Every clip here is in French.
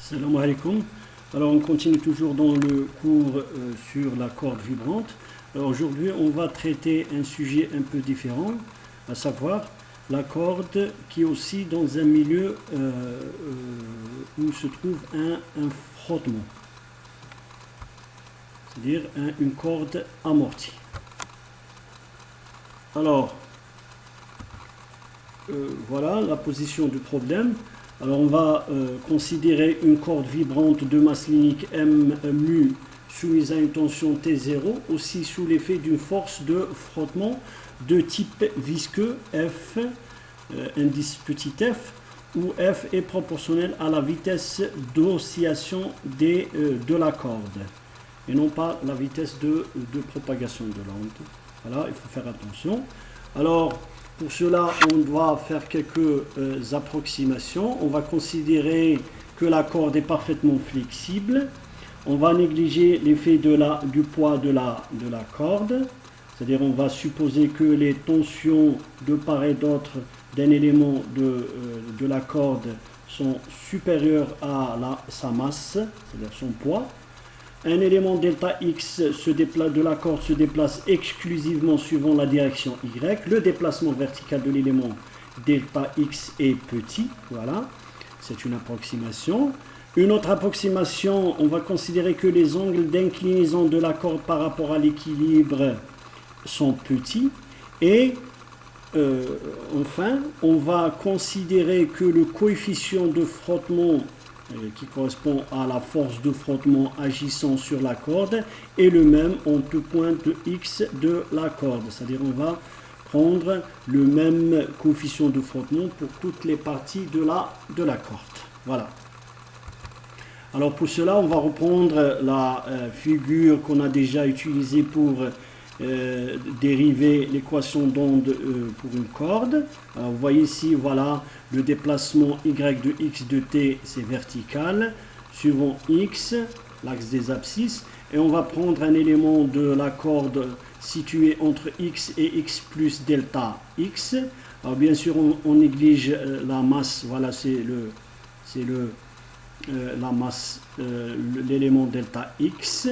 Salam alaikum. Alors on continue toujours dans le cours sur la corde vibrante. Alors aujourd'hui on va traiter un sujet un peu différent, à savoir la corde qui est aussi dans un milieu où se trouve un frottement, c'est-à-dire une corde amortie. Alors voilà la position du problème. Alors on va considérer une corde vibrante de masse linéaire M mu soumise à une tension T0, aussi sous l'effet d'une force de frottement de type visqueux F, indice petit f, où F est proportionnel à la vitesse d'oscillation de la corde, et non pas la vitesse de propagation de l'onde. Voilà, il faut faire attention. Alors, pour cela, on doit faire quelques approximations. On va considérer que la corde est parfaitement flexible. On va négliger l'effet du poids de la corde. C'est-à-dire on va supposer que les tensions de part et d'autre d'un élément de la corde sont supérieures à sa masse, c'est-à-dire son poids. Un élément delta x de la corde se déplace exclusivement suivant la direction y. Le déplacement vertical de l'élément delta x est petit. Voilà, c'est une approximation. Une autre approximation, on va considérer que les angles d'inclinaison de la corde par rapport à l'équilibre sont petits. Et enfin, on va considérer que le coefficient de frottement qui correspond à la force de frottement agissant sur la corde est le même en tout point de x de la corde. C'est-à-dire on va prendre le même coefficient de frottement pour toutes les parties de la corde. Voilà. Alors pour cela, on va reprendre la figure qu'on a déjà utilisée pour dériver l'équation d'onde pour une corde. Alors vous voyez ici, voilà, le déplacement y de x de t, c'est vertical, suivant x, l'axe des abscisses, et on va prendre un élément de la corde situé entre x et x plus delta x. Alors bien sûr, on néglige la masse, voilà, c'est la masse, l'élément delta x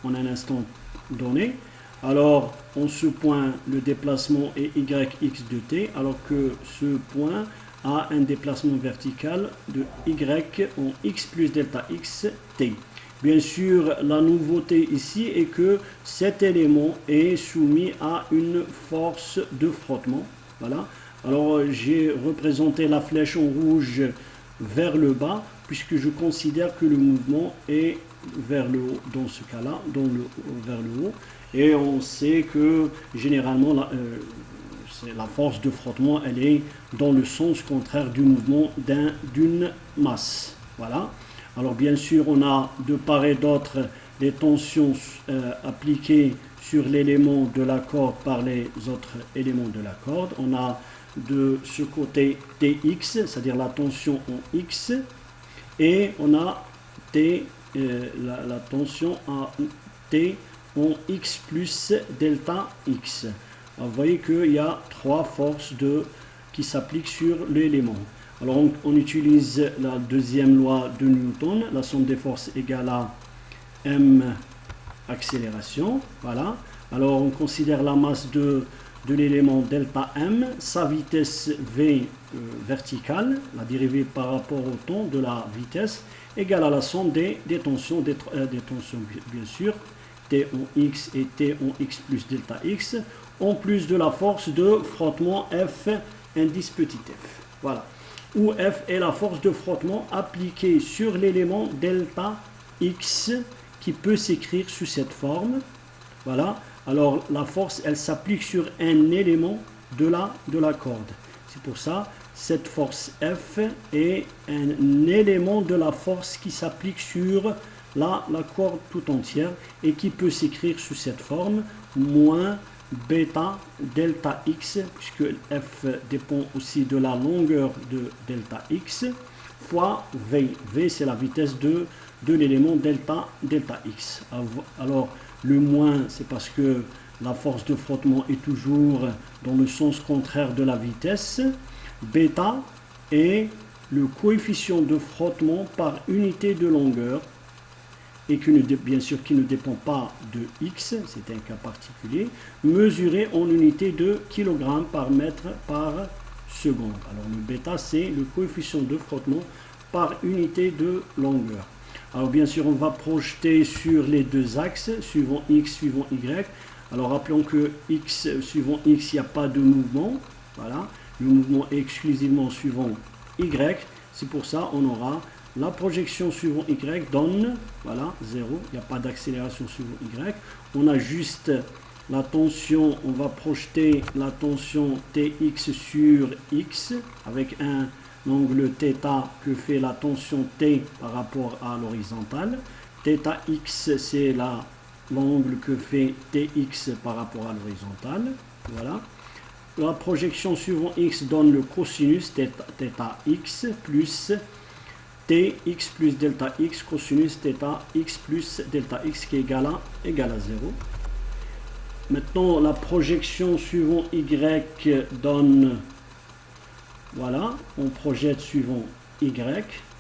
en un instant donné. Alors, en ce point, le déplacement est yx de t, alors que ce point a un déplacement vertical de y en x plus delta x t. Bien sûr, la nouveauté ici est que cet élément est soumis à une force de frottement. Voilà. Alors, j'ai représenté la flèche en rouge vers le bas, puisque je considère que le mouvement est vers le haut, dans ce cas-là, vers le haut. Et on sait que généralement la force de frottement, elle est dans le sens contraire du mouvement d'une masse. Voilà. Alors bien sûr, on a de part et d'autre les tensions appliquées sur l'élément de la corde par les autres éléments de la corde. On a de ce côté Tx, c'est-à-dire la tension en X, et on a la tension en T en X plus delta X. Alors, vous voyez qu'il y a trois forces qui s'appliquent sur l'élément. Alors on utilise la deuxième loi de Newton, la somme des forces égale à m accélération. Voilà. Alors on considère la masse de l'élément delta m, sa vitesse v verticale, la dérivée par rapport au temps de la vitesse, égale à la somme des tensions, des tensions bien sûr, T en x et T en x plus delta x, en plus de la force de frottement F, indice petit f. Voilà. Où F est la force de frottement appliquée sur l'élément delta x, qui peut s'écrire sous cette forme. Voilà. Alors la force, elle s'applique sur un élément de la corde. C'est pour ça, cette force F est un élément de la force qui s'applique sur la corde tout entière et qui peut s'écrire sous cette forme, moins bêta delta x, puisque F dépend aussi de la longueur de delta x, fois V. V, c'est la vitesse de l'élément delta x. Alors, le moins, c'est parce que la force de frottement est toujours dans le sens contraire de la vitesse. Bêta est le coefficient de frottement par unité de longueur, et bien sûr qui ne dépend pas de x, c'est un cas particulier, mesuré en unité de kg par mètre par seconde. Alors le bêta, c'est le coefficient de frottement par unité de longueur. Alors bien sûr, on va projeter sur les deux axes, suivant x, suivant y. Alors rappelons que x, suivant x, il n'y a pas de mouvement. Voilà, le mouvement est exclusivement suivant y. C'est pour ça on aura la projection suivant y donne, voilà, 0. Il n'y a pas d'accélération suivant y. On a juste la tension, on va projeter la tension Tx sur x avec un angle θ que fait la tension T par rapport à l'horizontale. θx, c'est l'angle que fait Tx par rapport à l'horizontale. Voilà. La projection suivant x donne le cosinus θx plus Tx plus delta x cosinus θx plus delta x qui est égal à 0. Maintenant, la projection suivant y donne, voilà, on projette suivant y,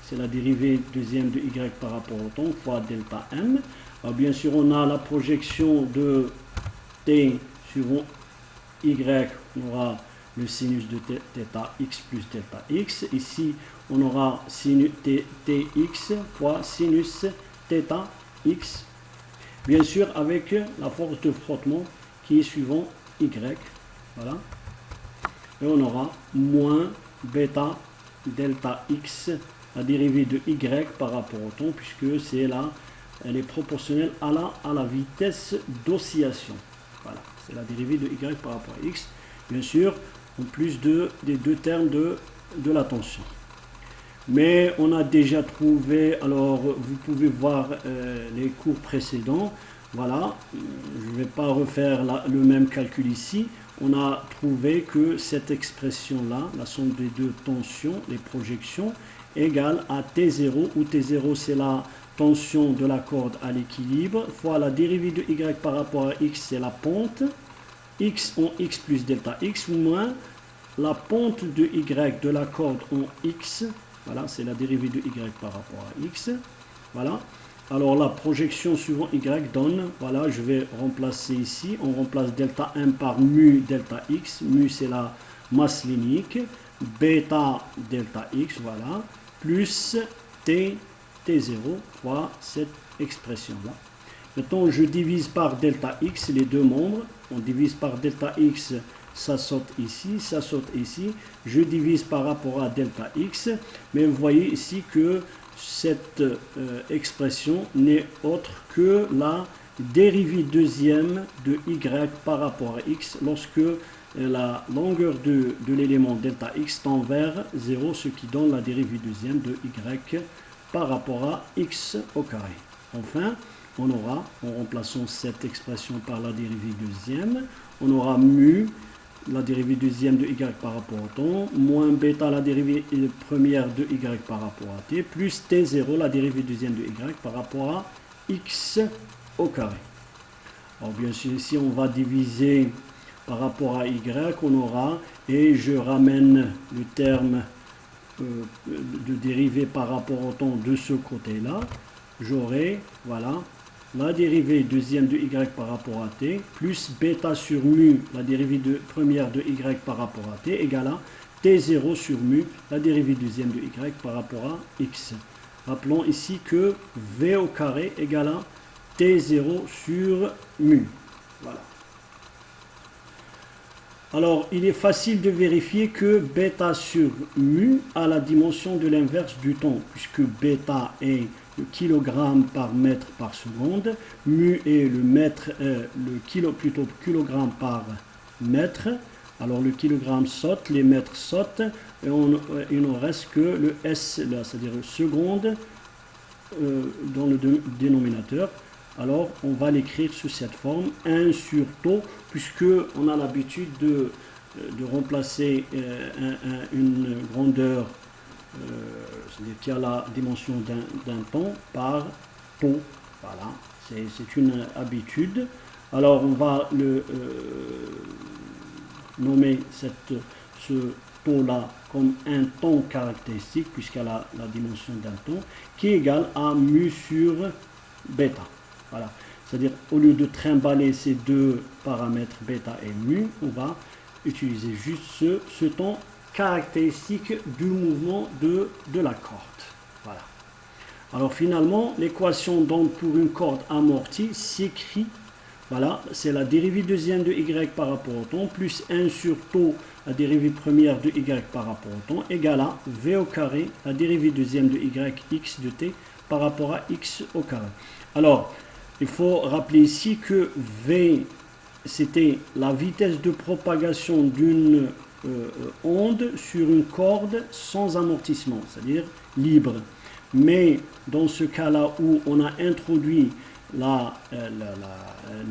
c'est la dérivée deuxième de y par rapport au temps, fois delta m. Alors, bien sûr, on a la projection de t suivant y, on aura le sinus de θ x plus delta x. Ici, on aura sinus tx fois sinus θ x. Bien sûr, avec la force de frottement qui est suivant y. Voilà. Et on aura moins bêta delta x, la dérivée de y par rapport au temps, puisque c'est là, elle est proportionnelle à la vitesse d'oscillation. Voilà, c'est la dérivée de y par rapport à x. Bien sûr, en plus des deux termes de la tension. Mais on a déjà trouvé, alors vous pouvez voir les cours précédents. Voilà, je ne vais pas refaire le même calcul ici. On a trouvé que cette expression-là, la somme des deux tensions, les projections, égale à T0, où T0 c'est la tension de la corde à l'équilibre, fois la dérivée de y par rapport à x, c'est la pente, x en x plus delta x, moins la pente de y de la corde en x, voilà, c'est la dérivée de y par rapport à x, voilà. Alors la projection suivant y donne, voilà, je vais remplacer ici, on remplace delta m par mu delta x, mu c'est la masse linéique, bêta delta x, voilà, plus t0 fois cette expression-là. Maintenant, je divise par delta x les deux membres, on divise par delta x, ça saute ici, ça saute ici, je divise par rapport à delta x, mais vous voyez ici que cette expression n'est autre que la dérivée deuxième de y par rapport à x lorsque la longueur de l'élément delta x tend vers 0, ce qui donne la dérivée deuxième de y par rapport à x au carré. Enfin, on aura, en remplaçant cette expression par la dérivée deuxième, on aura mu, la dérivée deuxième de y par rapport au temps, moins bêta, la dérivée première de y par rapport à t, plus t0, la dérivée deuxième de y par rapport à x au carré. Alors bien sûr, ici on va diviser par rapport à y, on aura, et je ramène le terme de dérivée par rapport au temps de ce côté-là, j'aurai, voilà, la dérivée deuxième de y par rapport à t, plus bêta sur mu, la dérivée première de y par rapport à t, égale à t0 sur mu, la dérivée deuxième de y par rapport à x. Rappelons ici que v au carré égale à t0 sur mu. Voilà. Alors, il est facile de vérifier que bêta sur mu a la dimension de l'inverse du temps, puisque bêta est le kilogramme par mètre par seconde, mu est kilogramme par mètre. Alors, le kilogramme saute, les mètres sautent, et il ne reste que le s, c'est-à-dire le seconde, dans le dénominateur. Alors, on va l'écrire sous cette forme, 1 sur taux, puisque on a l'habitude de remplacer une grandeur, c'est-à-dire qui a la dimension d'un temps, par taux. Voilà, c'est une habitude. Alors, on va nommer ce taux là comme un ton caractéristique, puisqu'elle a la dimension d'un ton, qui est égal à mu sur bêta. Voilà. C'est-à-dire, au lieu de trimballer ces deux paramètres bêta et mu, on va utiliser juste ce ton caractéristique du mouvement de la corde. Voilà. Alors finalement, l'équation d'onde pour une corde amortie s'écrit, voilà, c'est la dérivée deuxième de y par rapport au temps, plus 1 sur taux, la dérivée première de y par rapport au temps, égale à v au carré, la dérivée deuxième de y x de t par rapport à x au carré. Alors, il faut rappeler ici que v, c'était la vitesse de propagation d'une onde sur une corde sans amortissement, c'est-à-dire libre. Mais dans ce cas-là où on a introduit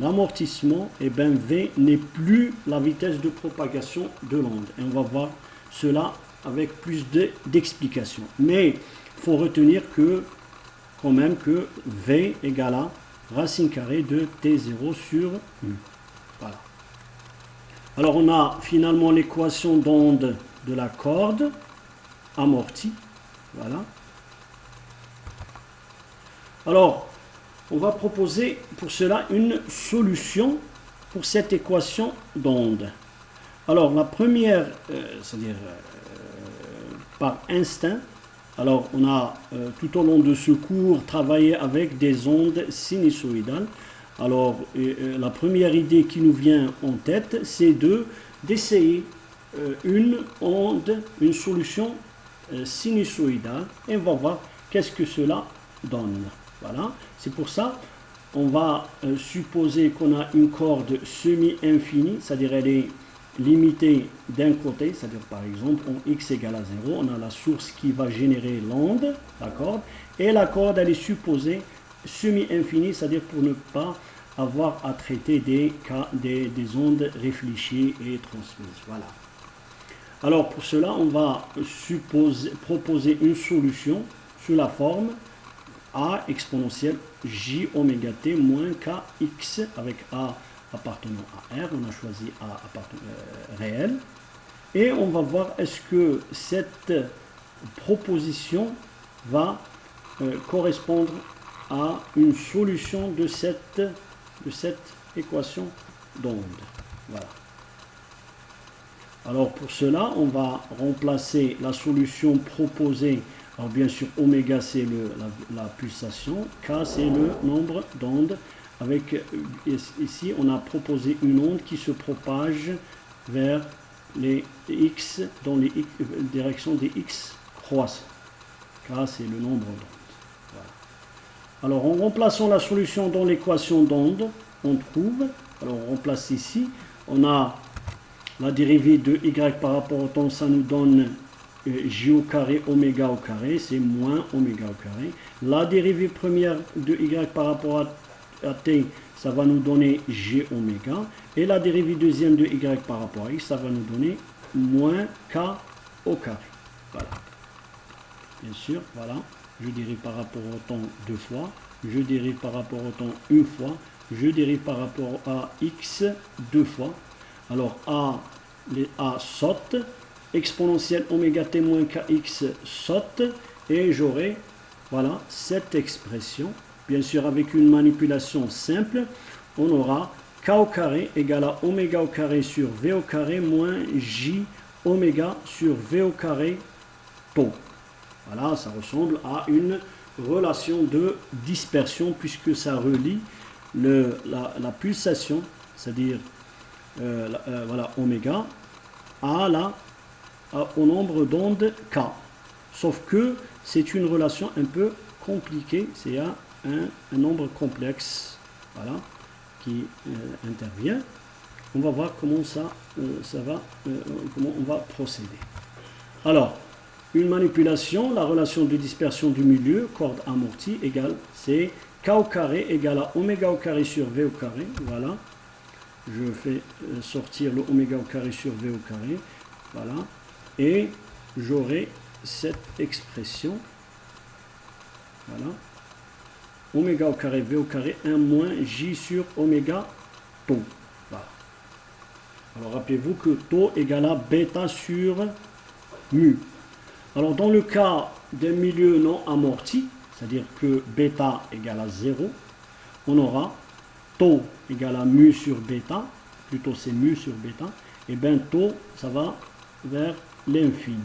l'amortissement, et bien v n'est plus la vitesse de propagation de l'onde. Et on va voir cela avec plus d'explications. Mais il faut retenir que quand même que v égale à racine carrée de t0 sur u. Voilà. Alors on a finalement l'équation d'onde de la corde amortie. Voilà. Alors, on va proposer pour cela une solution pour cette équation d'onde. Alors, la première, c'est-à-dire par instinct, alors on a tout au long de ce cours travaillé avec des ondes sinusoïdales. Alors, la première idée qui nous vient en tête, c'est d'essayer une onde, une solution sinusoïdale, et on va voir qu'est-ce que cela donne. Voilà, c'est pour ça on va supposer qu'on a une corde semi-infinie, c'est-à-dire elle est limitée d'un côté, c'est-à-dire par exemple en x égale à 0, on a la source qui va générer l'onde, d'accord, et la corde elle est supposée semi-infinie, c'est-à-dire pour ne pas avoir à traiter des ondes réfléchies et transmises. Voilà. Alors pour cela on va proposer une solution sous la forme A exponentielle j oméga t moins kx avec A appartenant à R. On a choisi A réel. Et on va voir est-ce que cette proposition va correspondre à une solution de cette équation d'onde. Voilà. Alors pour cela, on va remplacer la solution proposée. Alors bien sûr, oméga c'est la pulsation, k c'est le nombre d'ondes. Avec ici, on a proposé une onde qui se propage vers les x, dans les directions des x croissants. K c'est le nombre d'ondes. Voilà. Alors en remplaçant la solution dans l'équation d'onde, on trouve, alors on remplace ici, on a la dérivée de y par rapport au temps, ça nous donne j au carré oméga au carré, c'est moins oméga au carré. La dérivée première de y par rapport à t, ça va nous donner g oméga. Et la dérivée deuxième de y par rapport à x, ça va nous donner moins k au carré. Voilà. Bien sûr, voilà. Je dérive par rapport au temps deux fois. Je dérive par rapport au temps une fois. Je dérive par rapport à x deux fois. Alors les a sautent. Exponentielle oméga t moins kx saute et j'aurai voilà cette expression. Bien sûr avec une manipulation simple, on aura k au carré égale à oméga au carré sur v au carré moins j oméga sur v au carré tau. Voilà, ça ressemble à une relation de dispersion puisque ça relie la pulsation, c'est-à-dire voilà oméga au nombre d'ondes k. Sauf que c'est une relation un peu compliquée, c'est un nombre complexe voilà, qui intervient. On va voir comment comment on va procéder. Alors, une manipulation, la relation de dispersion du milieu, corde amortie, égale, c'est k au carré égale à oméga au carré sur v au carré. Voilà. Je fais sortir le oméga au carré sur v au carré. Voilà. Et j'aurai cette expression. Voilà. Oméga au carré v au carré 1 moins j sur oméga tau. Voilà. Alors rappelez-vous que tau égale à bêta sur mu. Alors dans le cas d'un milieu non amorti, c'est-à-dire que bêta égale à 0, on aura tau égale à mu sur bêta, plutôt c'est mu sur bêta, et bien tau ça va vers l'infini.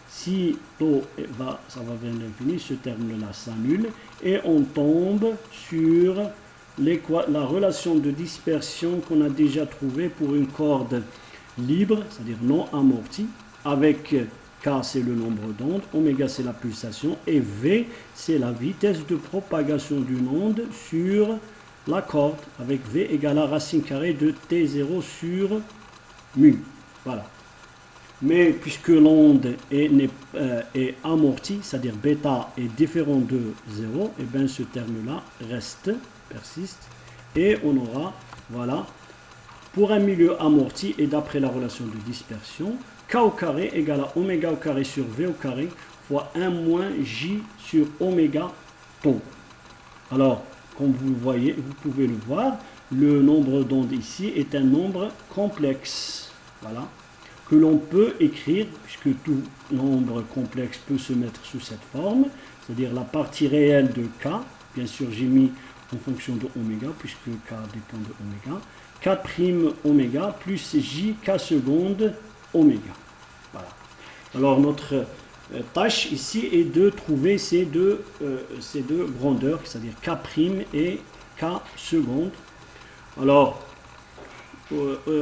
Si tau ça va vers l'infini, ce terme-là s'annule et on tombe sur la relation de dispersion qu'on a déjà trouvée pour une corde libre, c'est-à-dire non amortie, avec K c'est le nombre d'ondes, oméga c'est la pulsation et V c'est la vitesse de propagation d'une onde sur la corde, avec V égale à racine carrée de T0 sur mu. Voilà. Mais puisque l'onde est amortie, c'est-à-dire bêta est différent de 0, et bien ce terme-là persiste, et on aura, voilà, pour un milieu amorti et d'après la relation de dispersion, K au carré égale à oméga au carré sur V au carré fois 1 moins J sur oméga tau. Alors, comme vous le voyez, vous pouvez le voir, le nombre d'ondes ici est un nombre complexe. Voilà. Que l'on peut écrire, puisque tout nombre complexe peut se mettre sous cette forme, c'est-à-dire la partie réelle de K, bien sûr j'ai mis en fonction de oméga, puisque K dépend de oméga, K' oméga plus J K seconde oméga. Voilà. Alors notre tâche ici est de trouver ces deux grandeurs, c'est-à-dire K' et K seconde. Alors,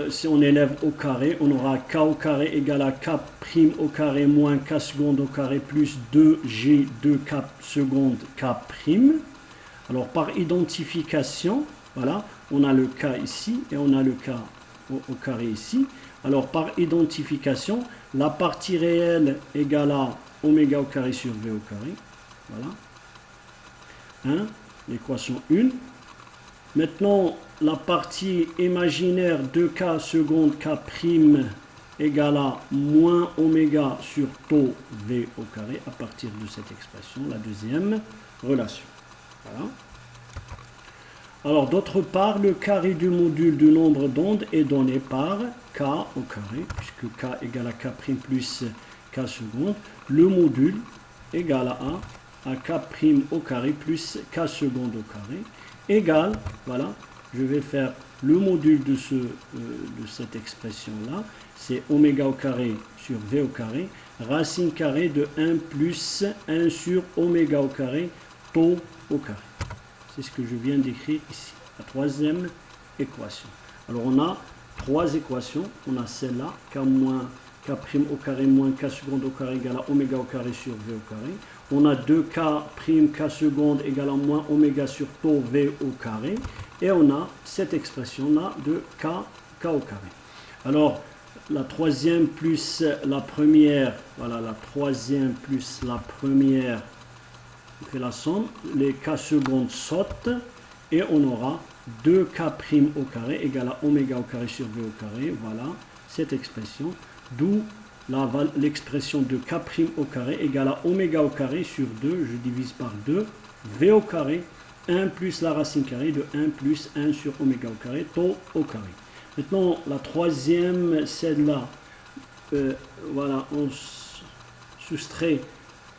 si on élève au carré, on aura K au carré égale à K' au carré moins K seconde au carré plus 2G 2K seconde K'. Alors par identification, voilà, on a le K ici et on a le K au carré ici. Alors par identification, la partie réelle égale à oméga au carré sur V au carré. Voilà. 1, l'équation 1. Maintenant, la partie imaginaire de K seconde K' égale à moins oméga sur tau V au carré à partir de cette expression, la deuxième relation. Voilà. Alors d'autre part, le carré du module du nombre d'ondes est donné par K au carré, puisque K égale à K' plus K seconde. Le module égale à K' au carré plus K seconde au carré, égale, voilà, je vais faire le module de cette expression-là, c'est oméga au carré sur V au carré, racine carrée de 1 plus 1 sur oméga au carré, tau au carré. C'est ce que je viens d'écrire ici, la troisième équation. Alors on a trois équations, on a celle-là, K moins K' au carré moins K seconde au carré égale à oméga au carré sur V au carré. On a 2K' K seconde égale à moins oméga sur tau V au carré. Et on a cette expression-là de K au carré. Alors, la troisième plus la première, voilà, la troisième plus la première, on fait la somme, les K secondes sautent, et on aura 2K' au carré égale à oméga au carré sur V au carré, voilà, cette expression, d'où l'expression de K' au carré égale à oméga au carré sur 2, je divise par 2, V au carré, 1 plus la racine carrée de 1 plus 1 sur oméga au carré, tau au carré. Maintenant, la troisième, celle-là, voilà, on soustrait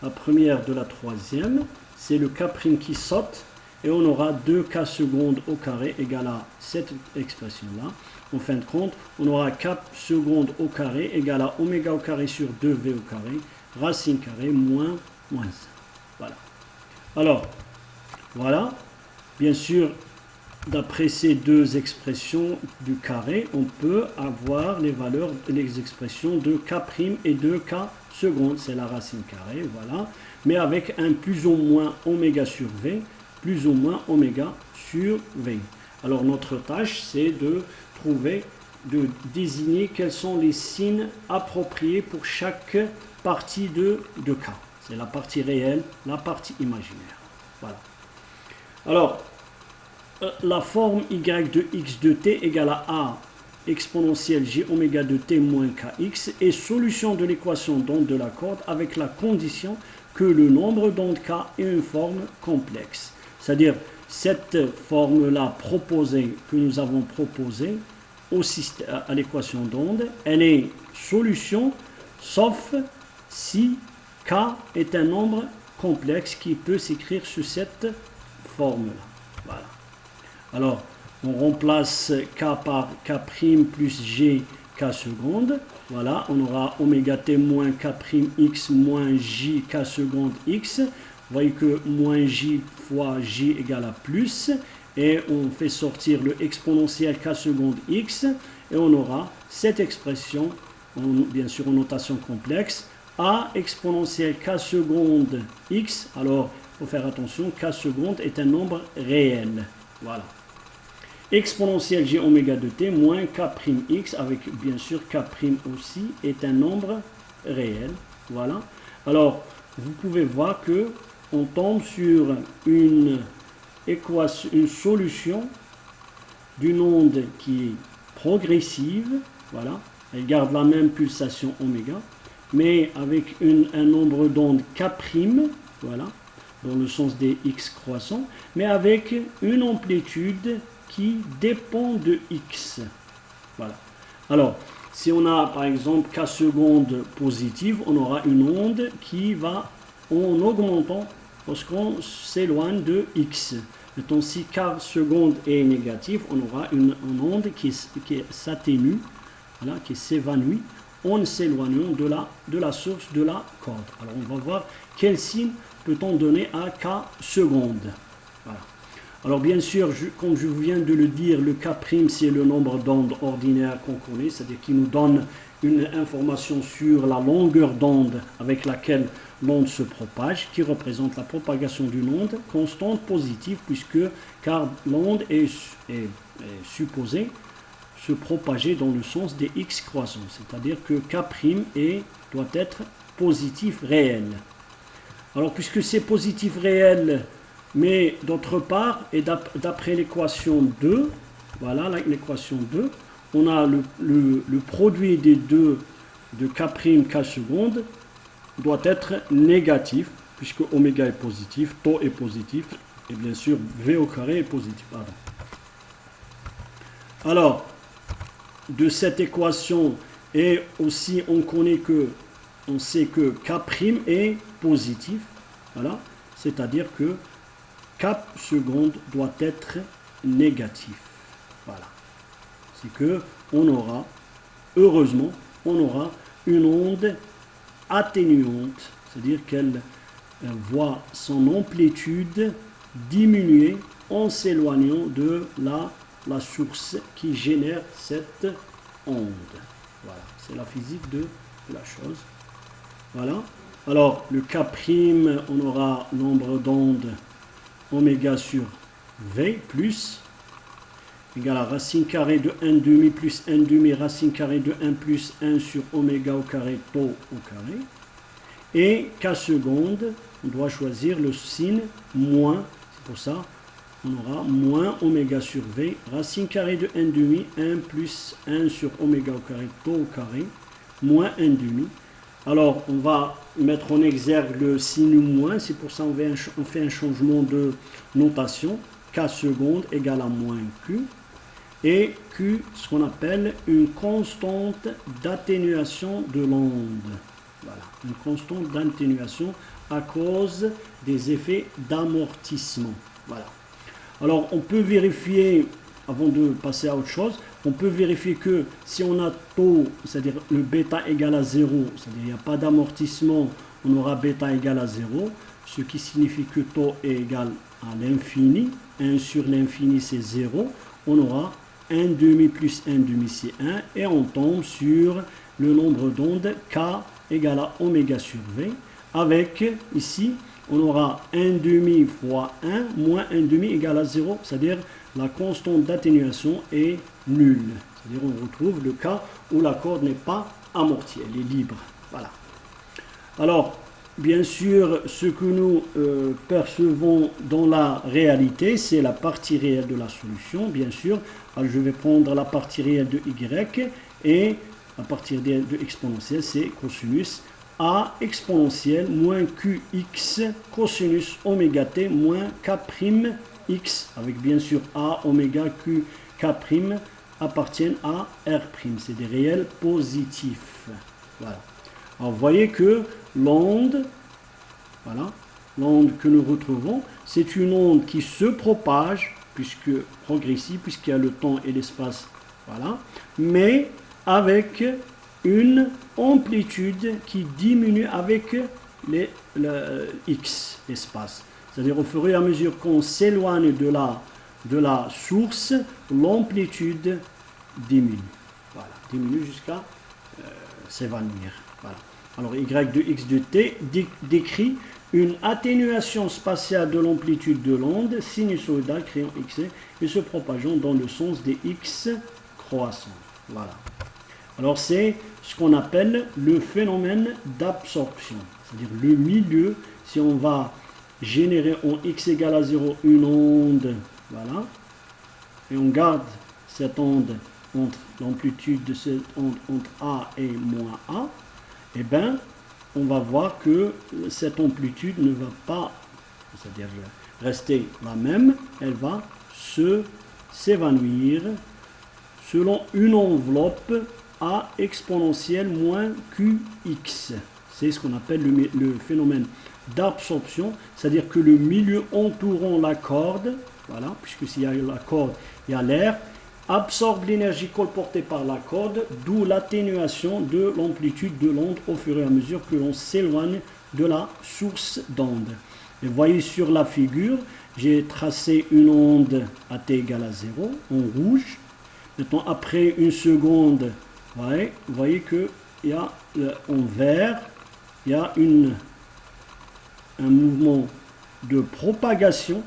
la première de la troisième, c'est le K' qui saute, et on aura 2K secondes au carré égale à cette expression-là. En fin de compte, on aura K secondes au carré égale à oméga au carré sur 2V au carré, racine carrée moins 1. Voilà. Alors, voilà, bien sûr, d'après ces deux expressions du carré, on peut avoir les expressions de K' et de K seconde, c'est la racine carrée, voilà, mais avec un plus ou moins oméga sur V, plus ou moins oméga sur V. Alors notre tâche, c'est de désigner quels sont les signes appropriés pour chaque partie de K. C'est la partie réelle, la partie imaginaire. Voilà. Alors, la forme y de x de t égale à a exponentielle j oméga de t moins kx est solution de l'équation d'onde de la corde avec la condition que le nombre d'ondes k ait une forme complexe. C'est-à-dire, cette forme-là proposée, que nous avons proposée à l'équation d'onde, elle est solution, sauf si k est un nombre complexe qui peut s'écrire sous cette forme-là. Voilà. Alors, on remplace k par k' plus g k seconde. Voilà, on aura oméga t moins k' x moins j k seconde x. Vous voyez que moins j fois j égale à plus. Et on fait sortir le exponentiel k seconde x. Et on aura cette expression, bien sûr en notation complexe, a exponentielle k seconde x. Alors, il faut faire attention, k seconde est un nombre réel. Voilà. Exponentielle j oméga de t moins k' x, avec bien sûr k' aussi, est un nombre réel. Voilà. Alors, vous pouvez voir que on tombe sur une équation, une solution d'une onde qui est progressive. Voilà. Elle garde la même pulsation oméga, mais avec un nombre d'ondes k', voilà, dans le sens des x croissants, mais avec une amplitude qui dépend de x. Voilà. Alors, si on a par exemple k seconde positive, on aura une onde qui va en augmentant lorsqu'on s'éloigne de x. Mettons, si k seconde est négative, on aura une onde qui s'atténue, voilà, qui s'évanouit en s'éloignant de la source de la corde. Alors, on va voir quel signe peut-on donner à k seconde. Voilà. Alors bien sûr, comme je viens de le dire, le k' c'est le nombre d'ondes ordinaire qu'on connaît, c'est-à-dire qui nous donne une information sur la longueur d'onde avec laquelle l'onde se propage, qui représente la propagation d'une onde constante positive, car l'onde est supposée se propager dans le sens des x croissants, c'est-à-dire que k' doit être positif réel. Alors puisque c'est positif réel, mais d'autre part, et d'après l'équation 2, voilà l'équation 2, on a le produit des deux de k', k seconde, doit être négatif, puisque oméga est positif, tau est positif, et bien sûr v au carré est positif. Pardon. Alors, de cette équation, et aussi on sait que k' est positif, voilà, c'est-à-dire que k seconde doit être négatif. Voilà. C'est que on aura, heureusement, on aura une onde atténuante, c'est-à-dire qu'elle voit son amplitude diminuer en s'éloignant de la source qui génère cette onde. Voilà, c'est la physique de la chose. Voilà. Alors, le k', on aura nombre d'ondes oméga sur v plus égale à racine carrée de 1 demi plus 1 demi racine carrée de 1 plus 1 sur oméga au carré tau au carré. Et k seconde, on doit choisir le signe moins, c'est pour ça on aura moins oméga sur v racine carrée de 1 demi 1 plus 1 sur oméga au carré tau au carré moins 1 demi. Alors, on va mettre en exergue le signe moins, c'est pour ça qu'on fait un changement de notation. K seconde égale à moins Q. Et Q, ce qu'on appelle une constante d'atténuation de l'onde. Voilà, une constante d'atténuation à cause des effets d'amortissement. Voilà. Alors, on peut vérifier, avant de passer à autre chose, on peut vérifier que si on a tau, c'est-à-dire le bêta égale à 0, c'est-à-dire il n'y a pas d'amortissement, on aura bêta égale à 0, ce qui signifie que tau est égal à l'infini, 1 sur l'infini c'est 0, on aura 1 demi plus 1 demi c'est 1, et on tombe sur le nombre d'ondes k égale à oméga sur v, avec ici, on aura 1 demi fois 1 moins 1 demi égale à 0, c'est-à-dire la constante d'atténuation est nulle. C'est-à-dire on retrouve le cas où la corde n'est pas amortie, elle est libre. Voilà. Alors, bien sûr, ce que nous percevons dans la réalité, c'est la partie réelle de la solution, bien sûr. Alors, je vais prendre la partie réelle de y et la partie réelle de exponentielle, c'est cosinus a exponentielle moins qx cosinus oméga t moins k' x, avec bien sûr a, oméga, q, k' appartiennent à r'. C'est des réels positifs. Voilà. Alors vous voyez que l'onde, voilà, l'onde que nous retrouvons, c'est une onde qui se propage, progressive, puisqu'il y a le temps et l'espace, voilà, mais avec une amplitude qui diminue avec le x, l'espace. C'est-à-dire au fur et à mesure qu'on s'éloigne de la source, l'amplitude diminue. Voilà, diminue jusqu'à s'évanouir. Voilà. Alors y de x de t décrit une atténuation spatiale de l'amplitude de l'onde sinusoïdale créant x et se propageant dans le sens des x croissants. Voilà. Alors c'est ce qu'on appelle le phénomène d'absorption. C'est-à-dire le milieu, si on va générer en x égale à 0 une onde, voilà, et on garde cette onde entre l'amplitude de cette onde entre A et moins A, et bien on va voir que cette amplitude ne va pas, c'est-à-dire rester la même, elle va s'évanouir selon une enveloppe A exponentielle moins QX. C'est ce qu'on appelle le phénomène d'absorption, c'est-à-dire que le milieu entourant la corde, voilà, puisque s'il y a la corde, il y a l'air, absorbe l'énergie colportée par la corde, d'où l'atténuation de l'amplitude de l'onde au fur et à mesure que l'on s'éloigne de la source d'onde. Et vous voyez sur la figure, j'ai tracé une onde à t égale à 0 en rouge. Maintenant, après une seconde, vous voyez qu'il y a en vert, il y a un mouvement de propagation,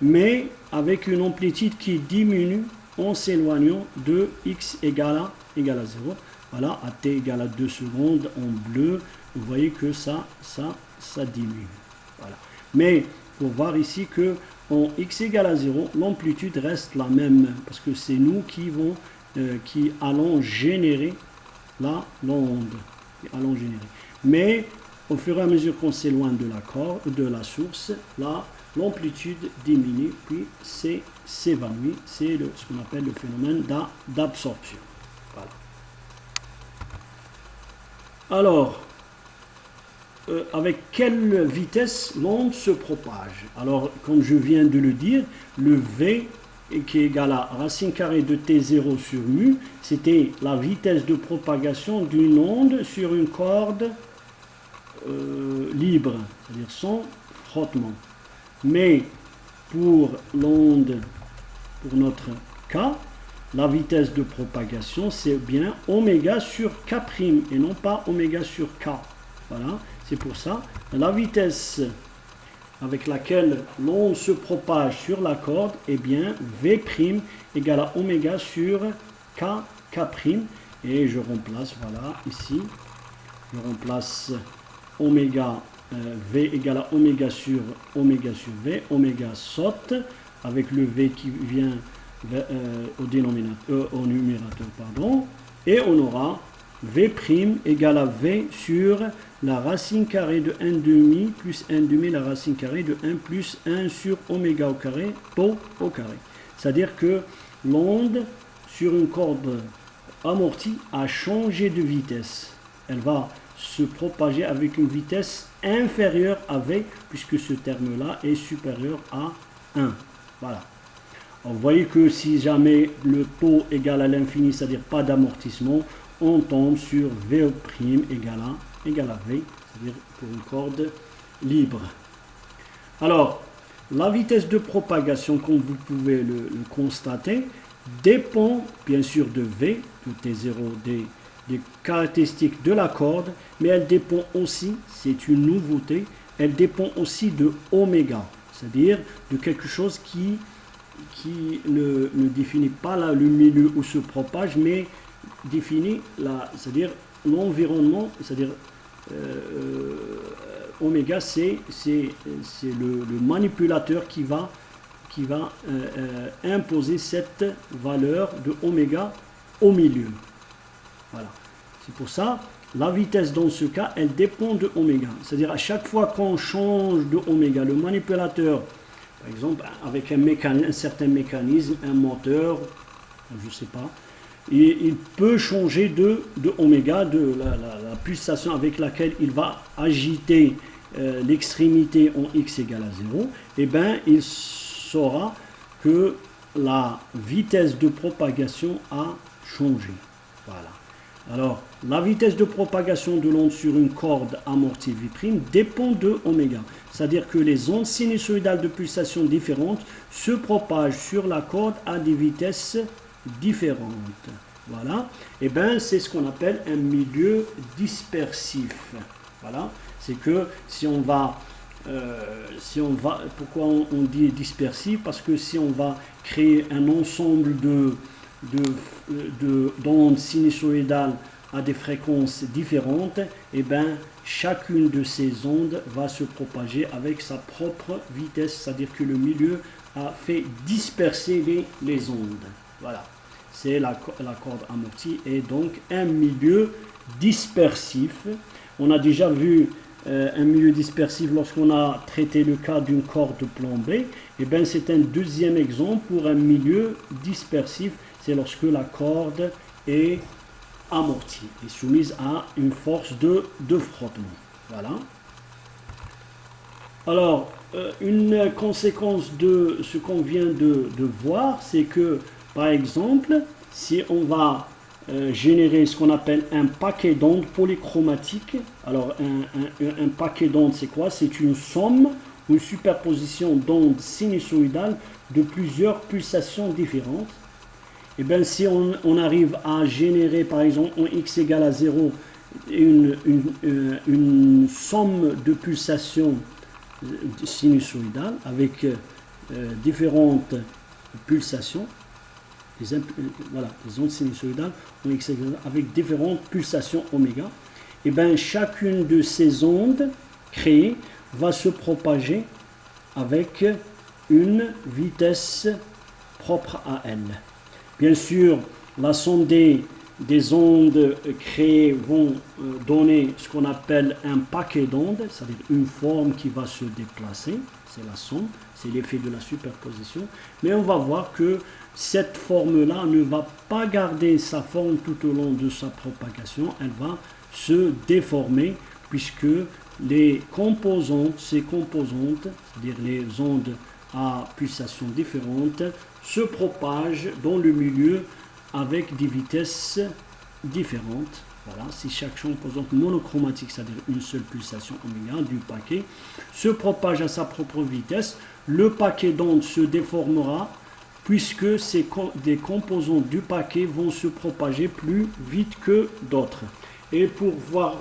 mais avec une amplitude qui diminue en s'éloignant de x égale à 0. Voilà, à t égale à 2 secondes en bleu, vous voyez que ça diminue. Voilà. Mais il faut voir ici que en x égale à 0, l'amplitude reste la même, parce que c'est nous qui allons générer l'onde. Mais au fur et à mesure qu'on s'éloigne de la source, l'amplitude diminue, puis s'évanouit. C'est ce qu'on appelle le phénomène d'absorption. Voilà. Alors, avec quelle vitesse l'onde se propage? Alors, comme je viens de le dire, le V qui est égal à racine carrée de T0 sur mu, c'était la vitesse de propagation d'une onde sur une corde libre, c'est-à-dire sans frottement. Mais pour l'onde, pour notre cas, la vitesse de propagation, c'est bien oméga sur K' et non pas oméga sur K. Voilà, c'est pour ça, la vitesse avec laquelle l'onde se propage sur la corde est bien V' égale à oméga sur K'. Et je remplace, voilà, ici, je remplace oméga V égale à oméga sur V, oméga saute avec le V qui vient au numérateur, pardon, et on aura V' égale à V sur la racine carrée de 1,5 plus 1,5 la racine carrée de 1 plus 1 sur oméga au carré, tau au carré. C'est-à-dire que l'onde sur une corde amortie a changé de vitesse. Elle va se propager avec une vitesse inférieure à V, puisque ce terme-là est supérieur à 1. Voilà. Alors, vous voyez que si jamais le taux égale à l'infini, c'est-à-dire pas d'amortissement, on tombe sur V' égale à V, c'est-à-dire pour une corde libre. Alors, la vitesse de propagation, comme vous pouvez le constater, dépend bien sûr de V, de T0, des caractéristiques de la corde, mais elle dépend aussi, c'est une nouveauté, elle dépend aussi de oméga, c'est-à-dire de quelque chose qui ne définit pas le milieu où se propage, mais définit c'est-à-dire l'environnement, c'est-à-dire oméga, c'est le manipulateur qui va imposer cette valeur de oméga au milieu. Voilà. C'est pour ça, la vitesse dans ce cas, elle dépend de oméga. C'est-à-dire à chaque fois qu'on change de oméga, le manipulateur, par exemple, avec un certain mécanisme, un moteur, je ne sais pas, il peut changer de oméga, de la pulsation avec laquelle il va agiter l'extrémité en x égale à 0, et bien il saura que la vitesse de propagation a changé. Voilà. Alors, la vitesse de propagation de l'onde sur une corde amortie V' dépend de oméga. C'est-à-dire que les ondes sinusoïdales de pulsation différentes se propagent sur la corde à des vitesses différentes. Voilà. Et bien, c'est ce qu'on appelle un milieu dispersif. Voilà. C'est que si on va, pourquoi on dit dispersif? Parce que si on va créer un ensemble d'ondes sinusoïdales à des fréquences différentes, et bien chacune de ces ondes va se propager avec sa propre vitesse, c'est-à-dire que le milieu a fait disperser les ondes. Voilà, c'est la corde amortie et donc un milieu dispersif. On a déjà vu un milieu dispersif lorsqu'on a traité le cas d'une corde plombée. Et bien c'est un deuxième exemple pour un milieu dispersif, c'est lorsque la corde est amortie et soumise à une force de frottement. Voilà. Alors, une conséquence de ce qu'on vient de voir, c'est que, par exemple, si on va générer ce qu'on appelle un paquet d'ondes polychromatiques. Alors, un paquet d'ondes, c'est quoi? C'est une somme ou une superposition d'ondes sinusoïdales de plusieurs pulsations différentes. Et bien, si on arrive à générer, par exemple, en x égale à 0, une somme de pulsations sinusoïdales avec différentes pulsations, voilà, les ondes sinusoïdales en x égale avec différentes pulsations oméga, et bien chacune de ces ondes créées va se propager avec une vitesse propre à elle. Bien sûr, la somme des ondes créées vont donner ce qu'on appelle un paquet d'ondes, c'est-à-dire une forme qui va se déplacer, c'est la somme, c'est l'effet de la superposition, mais on va voir que cette forme-là ne va pas garder sa forme tout au long de sa propagation, elle va se déformer puisque les composantes, ces composantes, c'est-à-dire les ondes à pulsations différentes, se propagent dans le milieu avec des vitesses différentes. Voilà, si chaque composante monochromatique, c'est-à-dire une seule pulsation oméga du paquet, se propage à sa propre vitesse, le paquet d'ondes se déformera puisque des composantes du paquet vont se propager plus vite que d'autres. Et pour voir,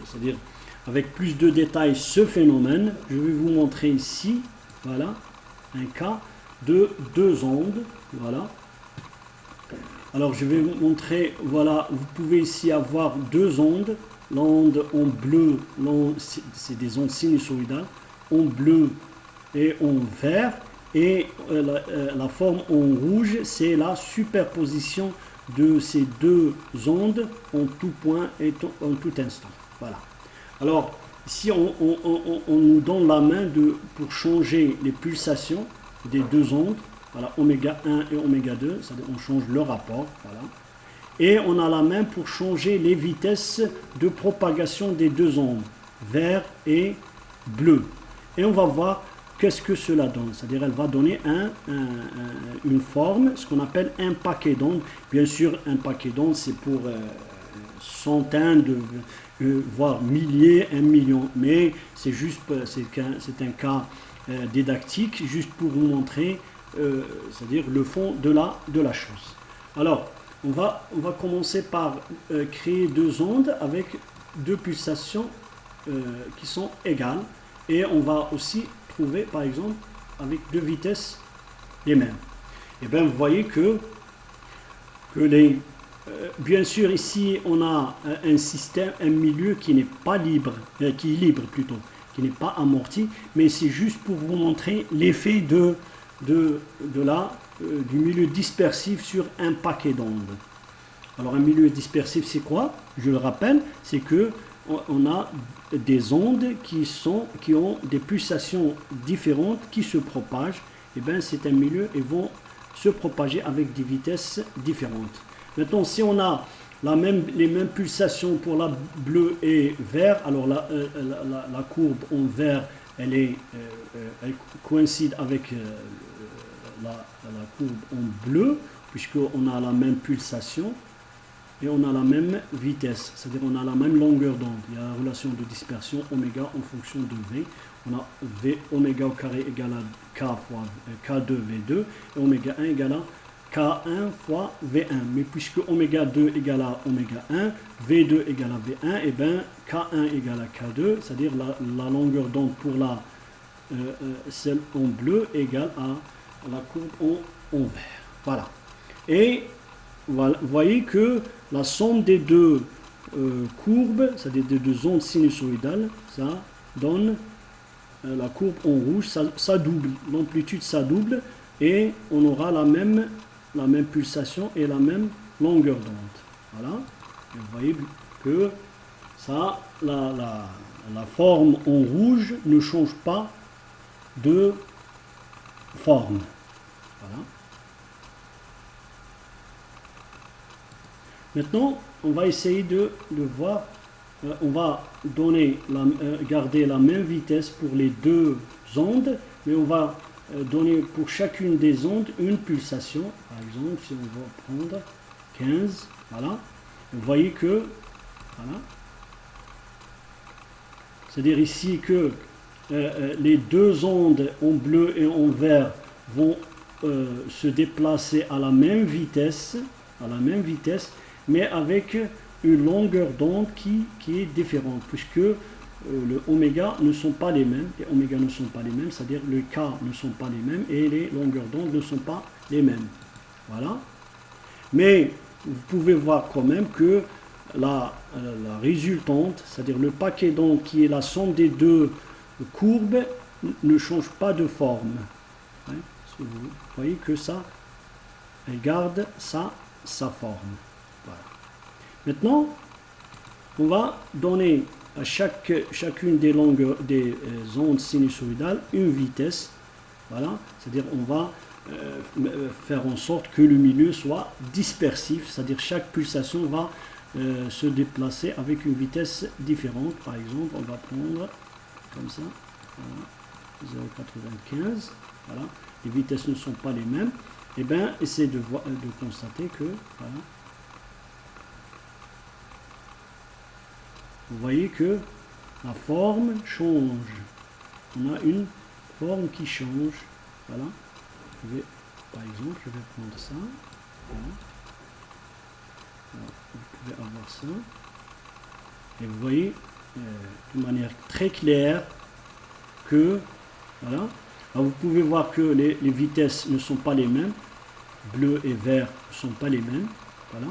c'est-à-dire avec plus de détails ce phénomène, je vais vous montrer ici, voilà, un cas de deux ondes, voilà. Alors je vais vous montrer, voilà, vous pouvez ici avoir deux ondes, l'onde en bleu, c'est des ondes sinusoïdales, en bleu et en vert, et la forme en rouge, c'est la superposition de ces deux ondes en tout point et en tout instant. Voilà. Alors, ici, on nous donne la main pour changer les pulsations des deux ondes. Voilà, oméga 1 et oméga 2, on change le rapport. Voilà. Et on a la main pour changer les vitesses de propagation des deux ondes, vert et bleu. Et on va voir qu'est-ce que cela donne. C'est-à-dire elle va donner une forme, ce qu'on appelle un paquet d'ondes. Bien sûr, un paquet d'ondes, c'est pour centaines, voire milliers, 1 million. Mais c'est juste, c'est un cas didactique, juste pour vous montrer, c'est-à-dire le fond de la chose. Alors, on va commencer par créer deux ondes avec deux pulsations qui sont égales. Et on va aussi trouver, par exemple, avec deux vitesses les mêmes. Et bien, vous voyez que bien sûr, ici, on a un système, un milieu qui n'est pas libre, qui est libre plutôt, qui n'est pas amorti, mais c'est juste pour vous montrer l'effet du milieu dispersif sur un paquet d'ondes. Alors, un milieu dispersif, c'est quoi? Je le rappelle, c'est que on a des ondes qui ont des pulsations différentes qui se propagent. Et bien, c'est un milieu et vont se propager avec des vitesses différentes. Maintenant, si on a les mêmes pulsations pour la bleue et vert, alors la courbe en vert, elle coïncide avec la courbe en bleu, puisqu'on a la même pulsation et on a la même vitesse, c'est-à-dire on a la même longueur d'onde. Il y a la relation de dispersion oméga en fonction de V. On a V oméga au carré égale à K fois K2 V2 et oméga 1 égale à K1 fois V1. Mais puisque oméga 2 égale à oméga 1, V2 égale à V1, et bien K1 égale à K2, c'est-à-dire la longueur d'onde pour celle en bleu égale à la courbe en vert. Voilà. Et vous voyez que la somme des deux courbes, c'est-à-dire des deux ondes sinusoïdales, ça donne la courbe en rouge, ça double, l'amplitude ça double, et on aura la même pulsation et la même longueur d'onde. Voilà. Et vous voyez que ça, la forme en rouge ne change pas de forme. Voilà. Maintenant, on va essayer de voir, on va garder la même vitesse pour les deux ondes, mais on va donner pour chacune des ondes une pulsation. Par exemple, si on va prendre 15, voilà, vous voyez que, voilà, c'est-à-dire ici que les deux ondes en bleu et en vert vont se déplacer à la même vitesse, mais avec une longueur d'onde qui est différente, puisque le oméga ne sont pas les mêmes, c'est-à-dire le K ne sont pas les mêmes et les longueurs d'onde ne sont pas les mêmes. Voilà. Mais vous pouvez voir quand même que la résultante, c'est-à-dire le paquet d'ondes qui est la somme des deux courbes, ne change pas de forme. Hein? Vous voyez que ça, elle garde sa forme. Voilà. Maintenant, on va donner à chacune des ondes sinusoïdales une vitesse. Voilà. C'est-à-dire on va faire en sorte que le milieu soit dispersif, c'est-à-dire chaque pulsation va se déplacer avec une vitesse différente. Par exemple, on va prendre comme ça, voilà, 0,95, voilà, les vitesses ne sont pas les mêmes. Et bien, essayez de constater que, voilà, vous voyez que la forme change. On a une forme qui change. Voilà. Par exemple, je vais prendre ça. Voilà. Alors, vous pouvez avoir ça. Et vous voyez de manière très claire que, voilà. Alors, vous pouvez voir que les vitesses ne sont pas les mêmes. Bleu et vert ne sont pas les mêmes. Voilà.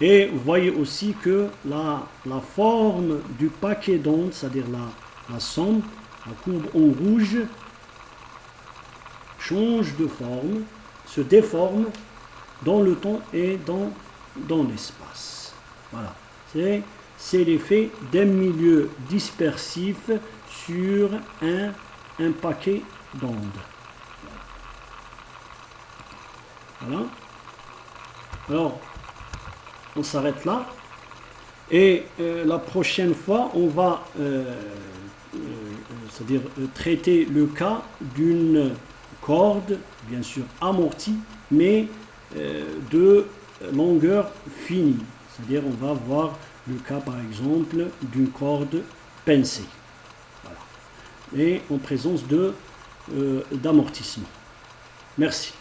Et vous voyez aussi que la forme du paquet d'ondes, c'est-à-dire la somme, la courbe en rouge, change de forme, se déforme dans le temps et dans l'espace. Voilà. C'est l'effet d'un milieu dispersif sur un paquet d'ondes. Voilà. Alors, on s'arrête là. Et la prochaine fois, on va c'est-à-dire traiter le cas d'une corde, bien sûr amortie, mais de longueur finie. C'est-à-dire on va voir le cas par exemple d'une corde pincée. Voilà. Et en présence d'amortissement. Merci.